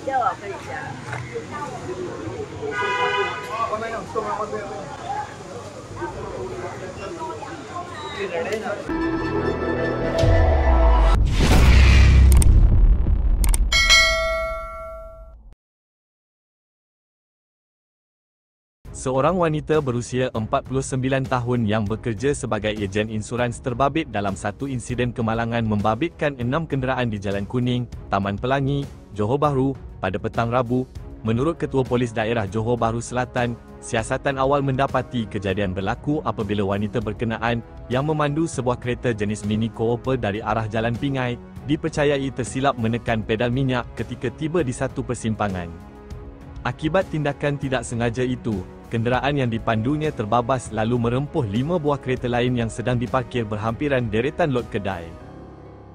要我分享。Seorang wanita berusia 49 tahun yang bekerja sebagai ejen insurans terbabit dalam satu insiden kemalangan membabitkan 6 kenderaan di Jalan Kuning, Taman Pelangi, Johor Bahru, pada petang Rabu. Menurut Ketua Polis Daerah Johor Bahru Selatan, siasatan awal mendapati kejadian berlaku apabila wanita berkenaan yang memandu sebuah kereta jenis Mini Cooper dari arah Jalan Pingai, dipercayai tersilap menekan pedal minyak ketika tiba di satu persimpangan. Akibat tindakan tidak sengaja itu, kenderaan yang dipandunya terbabas lalu merempuh 5 buah kereta lain yang sedang diparkir berhampiran deretan lot kedai.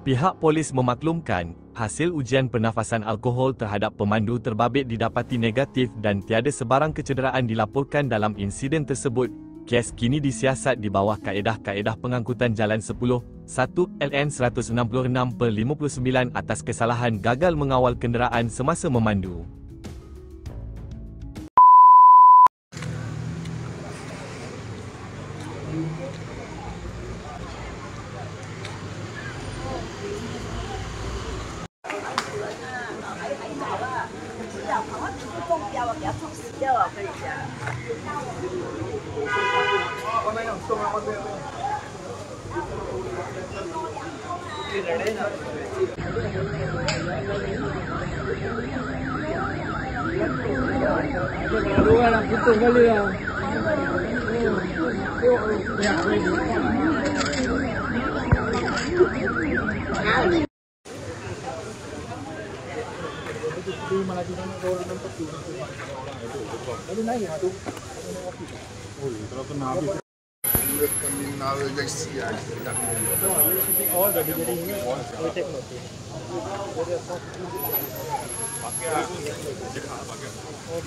Pihak polis memaklumkan, hasil ujian pernafasan alkohol terhadap pemandu terbabit didapati negatif dan tiada sebarang kecederaan dilaporkan dalam insiden tersebut. Kes kini disiasat di bawah kaedah-kaedah pengangkutan jalan 10, 1 LN 166/59 atas kesalahan gagal mengawal kenderaan semasa memandu.要我分享。Betul kali ya. Malah di mana orang nampak tu. Lalu naik tu. Oh, kalau kena habis. Terminal Galaxy ya. Oh, jadi ini. Oh, cek note. Pakai aku. Pakai. Oh,